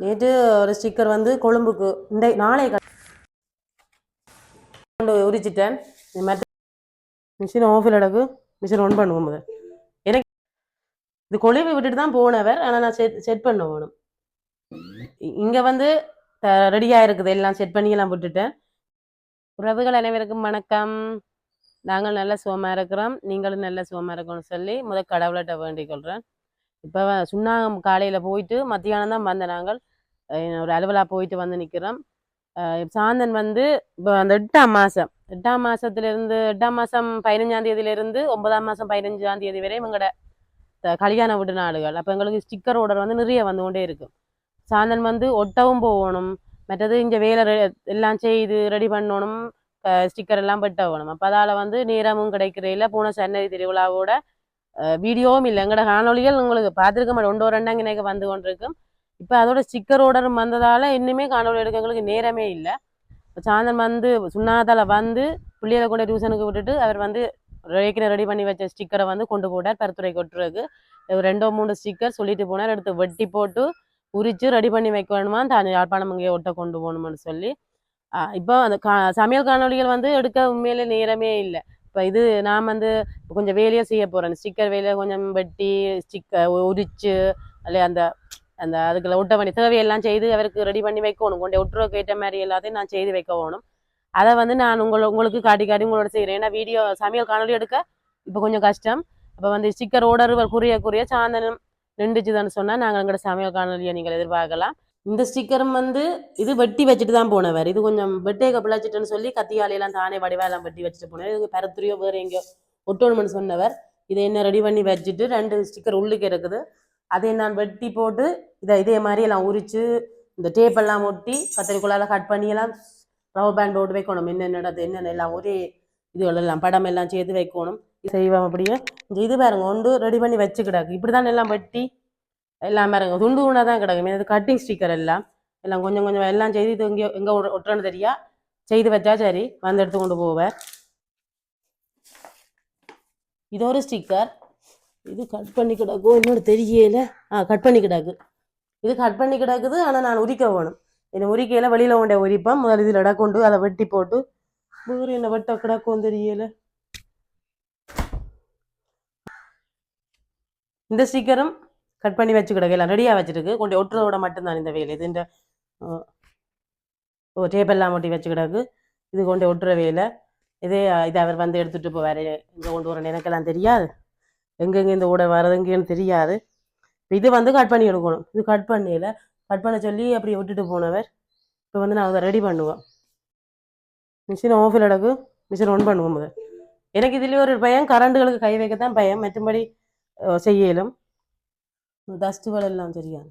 நேற்று ஒரு ஸ்டிக்கர் வந்து கொழும்புக்கு நாளை கொண்டு உரிச்சிட்டேன். மற்ற மிஷின் ஆஃபில் அடக்கு மிஷின் ஒன் பண்ணுவோம் முதல். எனக்கு இது கொழுவி விட்டுட்டு தான் போனவர். ஆனால் நான் செட் பண்ண வேணும். இங்கே வந்து ரெடியாக இருக்குது, எல்லாம் செட் பண்ணியெல்லாம் விட்டுட்டேன். உறவுகள் அனைவருக்கும் வணக்கம். நாங்கள் நல்ல சுகமாக இருக்கிறோம், நீங்களும் நல்ல சுகமாக இருக்கணும்னு சொல்லி முதல் கடவுள்கிட்ட வேண்டிக் கொள்கிறேன். இப்போ சுண்ணாகம் காலையில் போயிட்டு மத்தியானம் தான் வந்த நாங்கள் ஒரு அலுவலாக போயிட்டு வந்து நிற்கிறோம். சாந்தன் வந்து இப்போ அந்த 8ஆம் மாதம் 8ஆம் மாதத்துலேருந்து 8ஆம் மாதம் 15ஆம் தேதியிலேருந்து 9ஆம் மாதம் 15ஆம் தேதி வரை எங்களோட கல்யாண வீட்டு நாடுகள். அப்போ எங்களுக்கு ஸ்டிக்கர் ஆர்டர் வந்து நிறைய வந்து கொண்டே இருக்கும். சாந்தன் வந்து ஒட்டவும் போகணும், மற்றது இங்கே வேலை எல்லாம் செய்து ரெடி பண்ணணும், ஸ்டிக்கர் எல்லாம் வெட்டணும். அப்போ அதால் வந்து நேரமும் கிடைக்கிறதில்ல. போன சன்னதி திருவிழாவோட வீடியோவும் இல்லை, எங்களோட காணொலிகள் உங்களுக்கு பார்த்துருக்க மாட்டேன், 1-2 எனக்கு வந்து கொண்டிருக்கும். இப்போ அதோட ஸ்டிக்கர் ஆர்டரும் வந்ததால் இன்னுமே காணொலி எடுக்க எங்களுக்கு நேரமே இல்லை. சாந்தன் வந்து சுண்ணாத்தால் வந்து பிள்ளைகளை கொண்டு டியூஷனுக்கு விட்டுட்டு அவர் வந்து ஏற்கனவே ரெடி பண்ணி வச்ச ஸ்டிக்கரை வந்து கொண்டு போட்டார் பருத்துறை கொட்டுறதுக்கு. 2-3 ஸ்டிக்கர் சொல்லிட்டு போனார், எடுத்து வெட்டி போட்டு உரித்து ரெடி பண்ணி வைக்கணுமா, தான் யாழ்ப்பாணம் இங்கே ஒட்ட கொண்டு போகணும்னு சொல்லி. இப்போ அந்த சமையல் காணொலிகள் வந்து எடுக்க உண்மையிலே நேரமே இல்லை. இப்போ இது நான் வந்து கொஞ்சம் வேலையை செய்ய போகிறேன், ஸ்டிக்கர் வேலையை கொஞ்சம் வெட்டி ஸ்டிக்கர் உரித்து அல்ல அந்த அந்த அதுக்குள்ள ஒட்ட பண்ணி தேவையெல்லாம் செய்து அவருக்கு ரெடி பண்ணி வைக்கணும், கொண்டு ஒட்டுறதுக்கு ஏற்ற மாதிரி எல்லாத்தையும் நான் செய்து வைக்க போகணும். அதை வந்து நான் உங்களுக்கு காட்டி உங்களோட செய்கிறேன். ஏன்னா வீடியோ சமையல் காணொலி எடுக்க இப்போ கொஞ்சம் கஷ்டம். அப்போ வந்து ஸ்டிக்கர் ஓடர் குறைய சாந்தனம் நின்றுச்சுதான்னு சொன்னால் நாங்கள் எங்களோட சமையல் காணொலியை நீங்கள் எதிர்பார்க்கலாம். இந்த ஸ்டிக்கரும் வந்து இது வெட்டி வச்சுட்டு தான் போனவர். இது கொஞ்சம் வெட்டேக்க பிழைச்சிட்டுன்னு சொல்லி கத்தியாலையெல்லாம் தானே வடிவாயெல்லாம் வெட்டி வச்சுட்டு போனவர். இது பரத்துறையோ வேறு எங்கேயோ ஒட்டணும்னு சொன்னவர். இதை என்ன ரெடி பண்ணி வச்சுட்டு 2 ஸ்டிக்கர் உள்ளுக்கு இருக்குது, அதை நான் வெட்டி போட்டு இதே மாதிரி எல்லாம் உரித்து இந்த டேப்பெல்லாம் ஒட்டி கத்திரிக்கோளால் கட் பண்ணி எல்லாம் ரவர் பேண்ட் போட்டு வைக்கணும். என்னென்ன எல்லாம் ஒரே இதுகளெல்லாம் படம் எல்லாம் சேர்த்து வைக்கணும். செய்வோம் அப்படியே. இது பாருங்க ஒன்று ரெடி பண்ணி வச்சு கிடக்கு. இப்படி தான் எல்லாம் வெட்டி எல்லாம் பாருங்க துண்டு துண்டாக தான் கிடக்கும். இது கட்டிங் ஸ்டிக்கர் எல்லாம் கொஞ்சம் கொஞ்சம் எல்லாம் செய்து இது எங்கே ஒட்டுறன்னு தெரியா செய்து வச்சா சரி வந்து எடுத்து கொண்டு போவேன். இது ஒரு ஸ்டிக்கர், இது கட் பண்ணி கிடக்கும், இன்னொரு தெரியல. கட் பண்ணி கிடக்கு, இது கட் பண்ணி கிடக்குது. ஆனால் நான் உரிக்க வேணும். என்னை உரிக்கையில் வெளியில் கொண்டே உரிப்பேன். முதல் இதில் இட கொண்டு அதை வெட்டி போட்டு வேறு என்ன வெட்ட கிடக்கும் தெரியல. இந்த ஸ்டிக்கரும் கட் பண்ணி வச்சு கிடக்கு, எல்லாம் ரெடியாக வச்சுருக்கு, கொண்டு ஒட்டுறதோட மட்டும்தான் இந்த வேலை. இது இந்த டேப்பெல்லாம் ஒட்டி வச்சு கிடக்கு, இது கொண்டு ஒட்டுற வேலை. இதை அவர் வந்து எடுத்துகிட்டு போவார். இங்கே கொண்டு வரேன் எனக்கெல்லாம் தெரியாது, எங்கெங்கே இந்த ஊட வரதுங்கன்னு தெரியாது. இது வந்து கட் பண்ணி எடுக்கணும். இது கட் பண்ண சொல்லி அப்படி விட்டுட்டு போனவர். இப்போ வந்து நான் அதை ரெடி பண்ணுவேன். மிஷின் ஆஃபில் அடக்கு மிஷின் ஒன் பண்ணுவோம் முதல். எனக்கு இதுலேயே ஒரு பயம், கரண்டுகளுக்கு கை வைக்கத்தான் பயம், மற்றபடி செய்யலும். டஸ்ட்டுகள் எல்லாம் தெரியாது.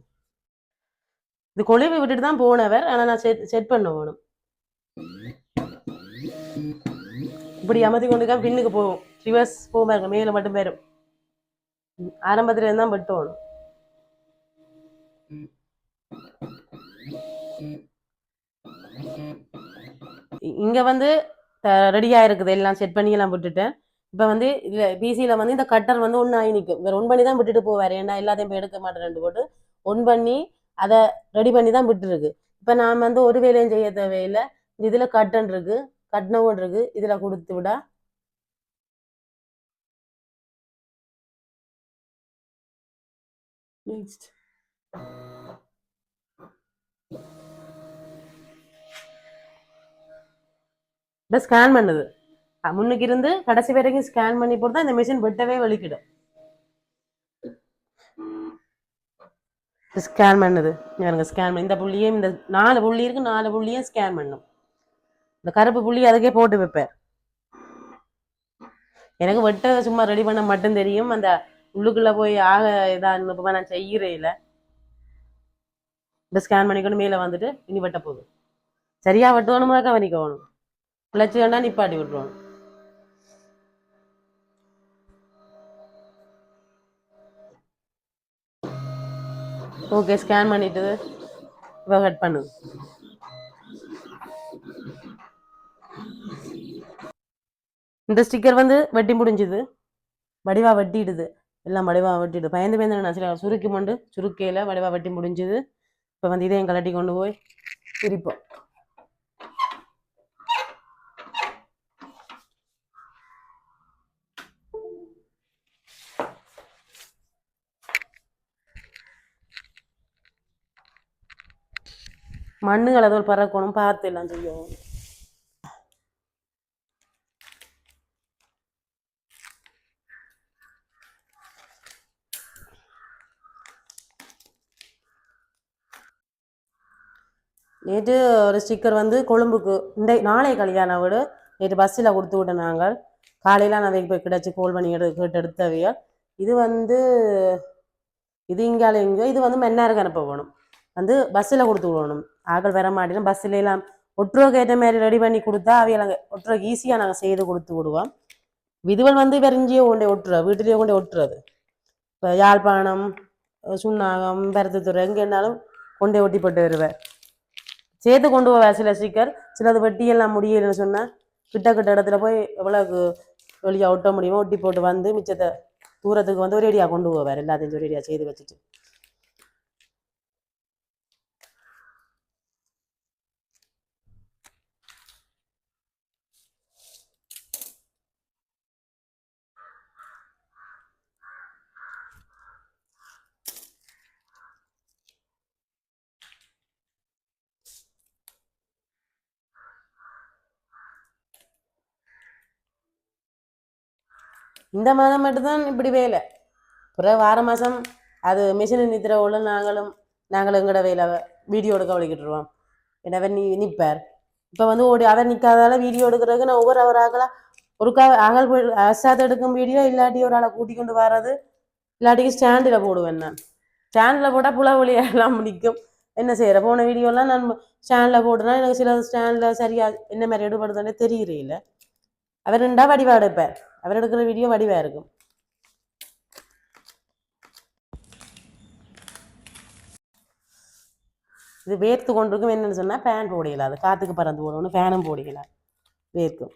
இது கொழுவி விட்டுட்டு தான் போனவர், ஆனால் நான் செட் பண்ண வேணும். இப்படி அமர்த்தி கொண்டு பின்னுக்கு போவோம், ரிவர்ஸ் போவாங்க, மேலே மட்டும் பேரும் ஆரம்பத்துல இருந்தான் வெட்டணும். இங்கே வந்து ரெடியாக இருக்குது, எல்லாம் செட் பண்ணி எல்லாம் விட்டுட்டேன். இப்போ வந்து இதில் பிசியில் வந்து இந்த கட்டர் வந்து ஒன்று ஆகி நிற்கும். வேறு ஒன் பண்ணி தான் விட்டுட்டு போவார், ஏன்னா எல்லாத்தையும் போய் எடுக்க மாட்டேன் போட்டு ஒன் பண்ணி அதை ரெடி பண்ணி தான் விட்டுருக்கு. இப்போ நான் வந்து ஒரு வேலையும் செய்ய தேவையில்லை. இதில் கட்டன் இருக்கு, கட்டணவும் இருக்கு, இதில் கொடுத்து விடா நெக்ஸ்ட் இப்போ ஸ்கேன் பண்ணுது. முன்னுக்கு இருந்து கடைசி வரைக்கும் ஸ்கேன் பண்ணி போட்டு தான் இந்த மிஷின் வெட்டவே வெளிக்கிடும். ஸ்கேன் பண்ணுது எனக்கு, ஸ்கேன் பண்ணி இந்த புள்ளியும் இந்த 4 புள்ளி இருக்கு, 4 புள்ளியும் ஸ்கேன் பண்ணும். இந்த கருப்பு புள்ளி அதுக்கே போட்டு வைப்பேன். எனக்கு வெட்ட சும்மா ரெடி பண்ண மட்டும் தெரியும், அந்த உள்ளுக்குள்ள போய் இதாக நான் செய்கிறேன் இல்லை. இந்த ஸ்கேன் பண்ணிக்கணும், மேலே வந்துட்டு இனி வெட்ட போகுது. சரியா வெட்டணுமா கவனிக்கணும், பிழைச்சி வேணா நிப்பாட்டி விட்டுருவோம். ஓகே, ஸ்கேன் பண்ணிட்டு இப்போ கட் பண்ணு. இந்த ஸ்டிக்கர் வந்து வெட்டி முடிஞ்சுது, வடிவா வெட்டிடுது, எல்லாம் வடிவா வெட்டிடு. பயந்து நான் சில சுருக்கி மண்டு சுருக்கையில் வடிவா வெட்டி முடிஞ்சுது. இப்போ வந்து இதையும் கலட்டி கொண்டு போய் பிரிப்போம். மண்ணுகள் அதோடு பறக்கணும், பார்த்து எல்லாம் செய்யணும். நேற்று ஒரு ஸ்டிக்கர் வந்து கொழும்புக்கு நாளை கல்யாண வீடு நேற்று பஸ்ஸில் கொடுத்து விட்டோம். நாங்கள் காலையில் நான் இப்போ கிடச்சி கோல் பண்ணி கேட்டு எடுத்தவையால் இது வந்து இது இங்கால எங்கேயோ இது வந்து மென்னாருக்கு அனுப்ப போகணும். வந்து பஸ்ஸில் கொடுத்து விடணும். ஆக்கள் வர மாட்டேன்னு பஸ்ஸில் எல்லாம் ஒட்டுறவுக்கு ஏற்ற மாதிரி ரெடி பண்ணி கொடுத்தா அவையில் ஒட்டுறவுக்கு ஈஸியாக நாங்கள் செய்து கொடுத்து விடுவோம். விதுவல் வந்து வெறிஞ்சியோ கொண்டே ஒட்டுறது, வீட்டிலேயே கொண்டே ஒட்டுறது. இப்போ யாழ்ப்பாணம், சுண்ணாகம், பருத்தித்துறை எங்கேனாலும் கொண்டே ஒட்டி போட்டு வருவேன். சேர்த்து கொண்டு போவேன் சில ஸ்டிக்கர். சிலது வெட்டியெல்லாம் முடியலைன்னு சொன்னால் கிட்ட இடத்துல போய் எவ்வளோக்கு வெளியாக ஒட்ட முடியுமோ ஒட்டி போட்டு வந்து மிச்சத்தை தூரத்துக்கு வந்து ஒரு ரெடியாக கொண்டு போவார். எல்லாத்தையும் ஒரு ரெடியாக செய்து வச்சுட்டு இந்த மாதம் மட்டும்தான் இப்படி வேலை. பிறகு வார மாதம் அது மிஷினை நித்திரவுள்ள நாங்களும் எங்கட வேலை வீடியோ எடுக்க வலிக்கிட்டுருவோம். ஏன்னா அவர் நிற்பார். இப்போ வந்து அவர் நிற்காதால வீடியோ எடுக்கிறதுக்கு நான் ஒவ்வொரு ஆகலாம் ஒருக்கா அகல் அசாத் எடுக்கும் வீடியோ இல்லாட்டி ஒரு ஆளை கூட்டி கொண்டு வர்றது, இல்லாட்டிக்கு ஸ்டாண்டில் போடுவேன். நான் ஸ்டாண்டில் போட்டால் புல வழியெல்லாம் நிற்கும். என்ன செய்கிற போன வீடியோலாம் நான் ஸ்டாண்டில் போட்டுனா எனக்கு சில ஸ்டாண்டில் சரியாக என்ன மாதிரி எடுபடுதுன்னே தெரியுறீல்ல. அவர் ரெண்டா வடிவாக எடுப்பார். அவர் எடுக்கிற வீடியோ வடிவாக இருக்கும். இது வேர்த்து கொண்டிருக்கும். என்னென்னு சொன்னால் ஃபேன் போடையில அது காற்றுக்கு பறந்து போடணும். ஃபேனும் போடையில வேர்க்கும்.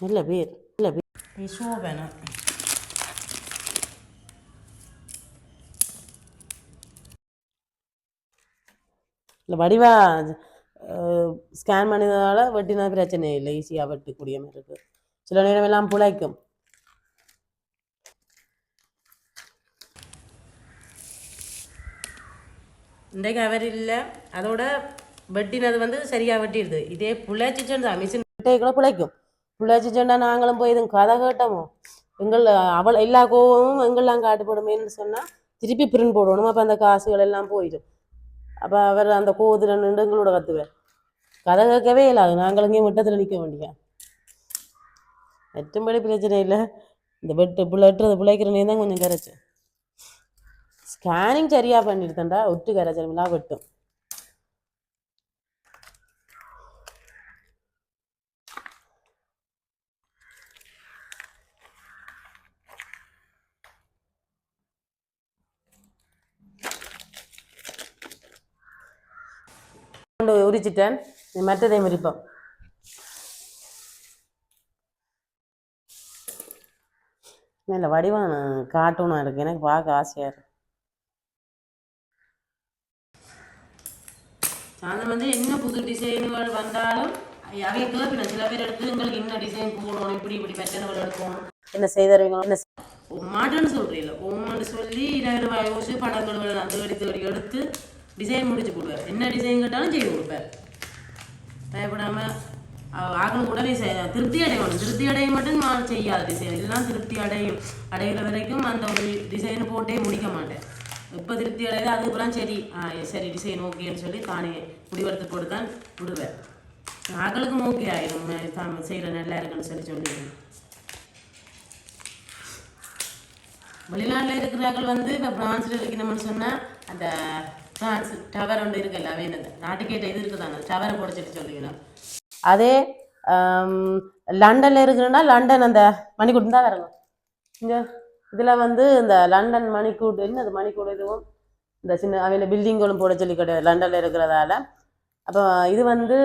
இல்லை பேர் இல்லை பேர் ஷோ வேணும். இல்லை வடிவாக ஸ்கேன் பண்ணினதால வெட்டினா பிரச்சனை இல்லை, ஈஸியாக வெட்டக்கூடிய மாதிரி இருக்குது. சில நேரம் எல்லாம் புழைக்கும். இன்றைக்கு அவர் இல்லை, அதோட வெட்டினது வந்து சரியாக வெட்டிடுது. இதே புழைச்சிச்சா மிஷின் வெட்டைக்குள்ள புழைக்கும். புழைச்சிச்சா நாங்களும் போய் இதுங்க கதை கேட்டோமோ அவள் எல்லா கோவமும் எங்கெல்லாம் காட்டுப்படுமேன்னு சொன்னால் திருப்பி பிரிண்ட் போடணும். அப்போ அந்த காசுகள் எல்லாம் போயிடும். அப்போ அவர் அந்த கோவத்தில் நின்று எங்களோட கற்றுவேன். கதை கேட்கவே இல்லாது. நாங்கள் இங்கேயும் வெட்டத்தில் நிற்க வேண்டிய எட்டும்படி பிரச்சனை இல்லை. இந்த வெட்டுறது பிழைக்கிறனே தான் கொஞ்சம் கரைச்சி ஸ்கேனிங் சரியாக பண்ணிடுத்தண்டா ஒட்டு கரைச்சலாம் வெட்டும். உரிச்சிட்டேன். மற்றதையும் உரிப்போம். இல்லை வடிவம் காட்டணும் இருக்கு. எனக்கு பார்க்க ஆசையாக இருக்கு. சாயந்தரம் வந்து என்ன புது டிசைன்கள் வந்தாலும் அவை கேட்கணும். சில பேர் எடுத்து எங்களுக்கு என்ன டிசைன் போடணும், இப்படி பேட்டர்ன்கள் எடுக்கணும், என்ன செய்தருவீங்க, என்ன மாட்டேன்னு சொல்றீங்கள ஒவ்வொன்று சொல்லி 20 ரூபாய் யோசிச்சு படங்கள் அந்த தேடி எடுத்து டிசைன் முடிச்சு போடுவார். என்ன டிசைன் கேட்டாலும் செய்து கொடுப்பார். பயப்படாமல் ஆகணும். உடனே திருப்தி அடையணும். திருப்தி அடைய மட்டும் நான் செய்யாத டிசைன் எல்லாம் திருப்தி அடைகிற வரைக்கும் அந்த ஒரு டிசைன் போட்டே முடிக்க மாட்டேன். இப்போ திருப்தி அடையுது அதுக்கெல்லாம் சரி டிசைன் ஓகேன்னு சொல்லி தானே முடிவெடுத்து போட்டு தான் விடுவேன். ஆக்களுக்கும் ஓகே ஆயிடும். செய்கிற நல்லா இருக்குன்னு சொல்லிடுவேன். வெளிநாட்டில் இருக்கிறார்கள் வந்து இப்போ பிரான்ஸில் இருக்கணும்னு சொன்னால் அந்த பிரான்ஸ் டவர் ஒன்று இருக்குல்ல, வேணுது நாட்டுக்கேட்ட இது இருக்குதாங்க, டவரை போடச்சிட்டு சொல்லிக்கணும். அதே லண்டனில் இருக்கிறன்னா லண்டன் அந்த மணிக்கூட்டு தான் வரணும். இங்கே இதில் வந்து இந்த லண்டன் மணிக்கூடு என்னது மணிக்கூடு இதுவும் இந்த சின்ன அவையில் பில்டிங்களும் போட சொல்லி கிடையாது லண்டனில் இருக்கிறதால. அப்போ இது வந்து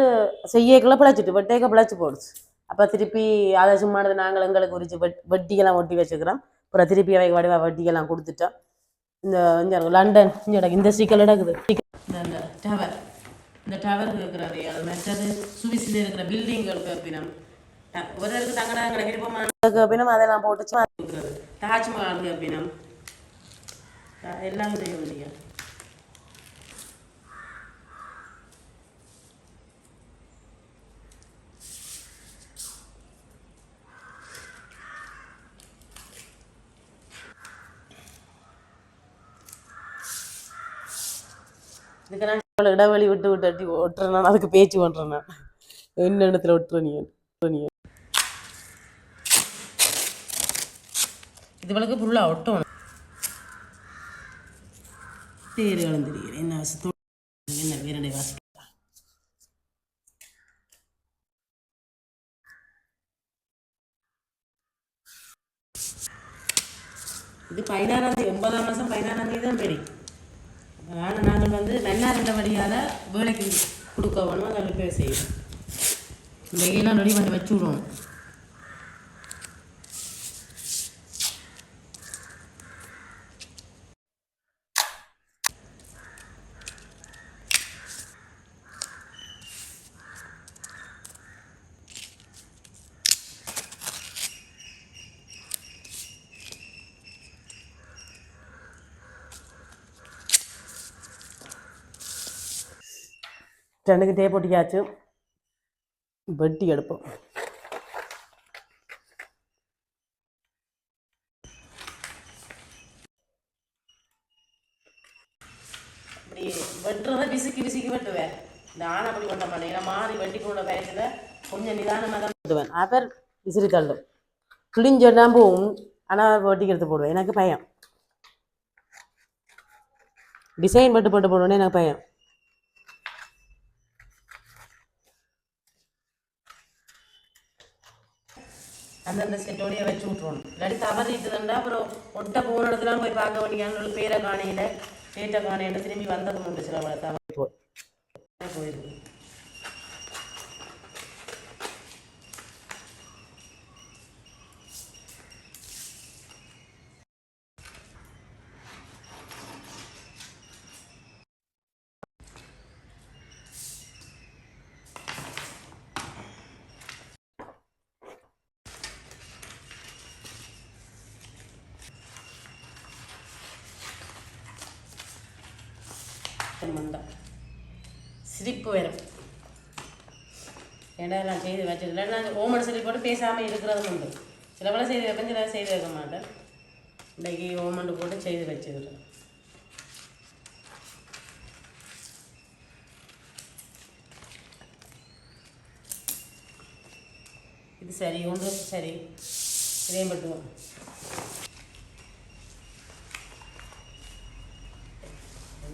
செய்யக்குள்ள பிழைச்சிட்டு வெட்டேக்க பிழைச்சி போடுச்சு. அப்போ திருப்பி அதை சும்மானது நாங்கள் எங்களுக்கு உரிச்சு வெட்டிக்கெல்லாம் ஒட்டி வச்சுக்கிறோம். அப்புறம் திருப்பி அவை வட்டியெல்லாம் கொடுத்துட்டா இந்த இங்கே லண்டன் இந்த ஸ்டிக்கர் இருக்குது இந்த டவர் இந்த டவர் இருக்கிறது அது மற்றது சுவிஸில் இருக்கிற பில்டிங்களுக்கு பின்னம் ஒரு இடத்துக்கு தங்கடாங்கிற விருப்பமான பின்னம் அதெல்லாம் போட்டு இருக்கிறது தாஜ்மஹால் பின்னம் எல்லாம் செய்ய முடியும். இதுக்கு நான் இடைவெளி விட்டு விட்டு ஒட்டுறேன் அதுக்கு பேச்சு பண்ணுறேன் நான் என்ன இடத்துல ஒட்டுற நீ இதுவளுக்கு ஃபுல்லாக ஒட்டும் தேர் கலந்துருக்கிறேன் என்ன வசத்தோடு என்ன வேறடைய வாசி இது 16ஆம் தேதி 9ஆம் மாதம் 16ஆம் தேதி தான் தெரியும். ஆனால் நாங்கள் வந்து நன்னார்ந்த வழியால் வேலைக்கு கொடுக்க வேணும் அதை ரிப்பேர் செய்யணும். இந்த எல்லாம் ரெடி பண்ணி வச்சு விடணும். ரெண்டுக்கு டேப் ஒட்டிக்காச்சு வெட்டி எடுப்போம். அப்படி வெட்டுறத விசுக்கி விசுக்கி வெட்டுவேன். இந்த ஆணை அப்படி கொண்ட மாட்டேன். ஏன்னா மாறி வெட்டி போட பயத்தில் கொஞ்சம் நிதானமாக தான் வெட்டுவேன். அப்புறம் விசிறி தள்ளும் கிழிஞ்சொல்லாம் போகும். ஆனால் வெட்டிக்கிறது போடுவேன். எனக்கு பயம் டிசைன் பட்டு போட்டு போடுவேன்னு எனக்கு பயம். அந்தந்த செட்டோடையே வச்சு விட்ருவோம். இல்லாட்டி தவறிட்டுதுண்டா அப்புறம் ஒட்ட போன இடத்துலாம் போய் பார்க்க வேண்டிய பேரை காணையில் டேட்டை காணையில் திரும்பி வந்தது உண்டு. சில தவறி போயிருக்கு. மண்டா சிரிப்பு வரும். ஏன்னா நான் செய்து வச்சதில்லை. நான் ஓமன் சொல்லி போட்டு பேசாமல் இருக்கிறதும் உண்டு. சில பல செய்து வைப்பேன், சில செய்து வைக்க மாட்டேன். இன்றைக்கி ஓமண்டு போட்டு செய்து வச்சுக்கிறேன். இது சரி ஒன்று சரி இதையும் பட்டுவோம்.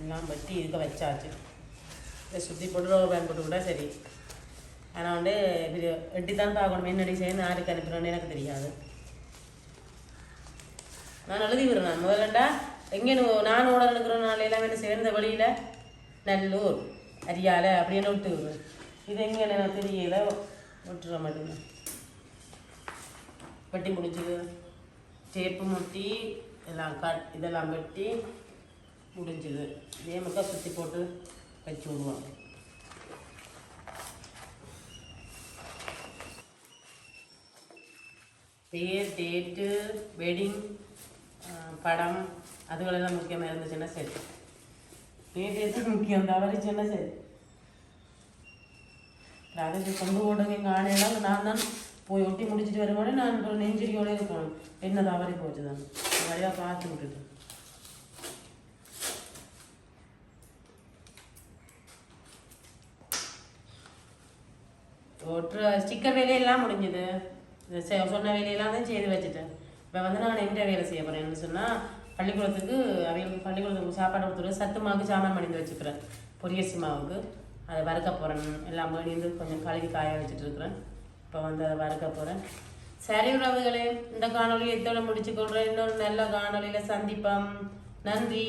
எல்லாம் வட்டி இருக்க வச்சாச்சு. இதை சுற்றி போட்டு ரோல் பேன் போட்டு கூட சரி. ஆனால் வந்து இது வெட்டி தான் பார்க்கணும். என்னடி சேர்ந்து யாருக்கு அனுப்புகிறோன்னு எனக்கு தெரியாது. நான் எழுதி விடுறேன். நான் முதல்லண்டா எங்கே நான் ஓட எடுக்கிற நாளையெல்லாம் என்ன சேர்ந்த வழியில் நல்லூர் அரியாலை அப்படின்னு விட்டு விடுவேன். இது எங்கே எனக்கு தெரியல விட்டுற மாட்டேங்க. வெட்டி முடிஞ்சது டேப்பு முட்டி எல்லாம் இதெல்லாம் வெட்டி முடிஞ்சுது. இதே மக்கள் சுற்றி போட்டு வச்சு விடுவோம். பேர் டேட்டு வெட்டிங் படம் அதுகளெல்லாம் முக்கியமாக இருந்துச்சுன்னா சரி. பேர் டேட்டு முக்கியம் தவறிச்சுன்னா சரி. அதை கொண்டு போட்டது காணையெல்லாம் நான் தான் போய் ஒட்டி முடிச்சுட்டு வரும்போது நான் இப்போ நெஞ்சரியோட இருக்கணும். என்ன தவறி போச்சு தான் நிறையா பார்த்து விட்டுட்டு ஸ்டிக்கர் வேலையெல்லாம் முடிஞ்சுது. சொன்ன வேலையெல்லாம் தான் செய்து வச்சுட்டேன். இப்போ வந்து நான் எந்த வேலை செய்ய போகிறேன் என்ன சொன்னால் பள்ளிக்கூடத்துக்கு அவங்களுக்கு பள்ளிக்கூடத்துக்கு சாப்பாடு கொடுத்துட்டு சத்து மாவுக்கு சாமான் மணிந்து வச்சுக்கிறேன். பொரியரிசி மாவுக்கு அதை வறுக்க போகிறேன். எல்லாம் மணிந்து கொஞ்சம் கழுவி காய வச்சுட்டு இருக்கிறேன். இப்போ வந்து அதை வறுக்க போகிறேன். சரி உறவுகளே, இந்த காணொலியை இதோட முடிச்சுக்கொள்கிறேன். இன்னொரு நல்ல காணொலியில் சந்திப்போம். நன்றி.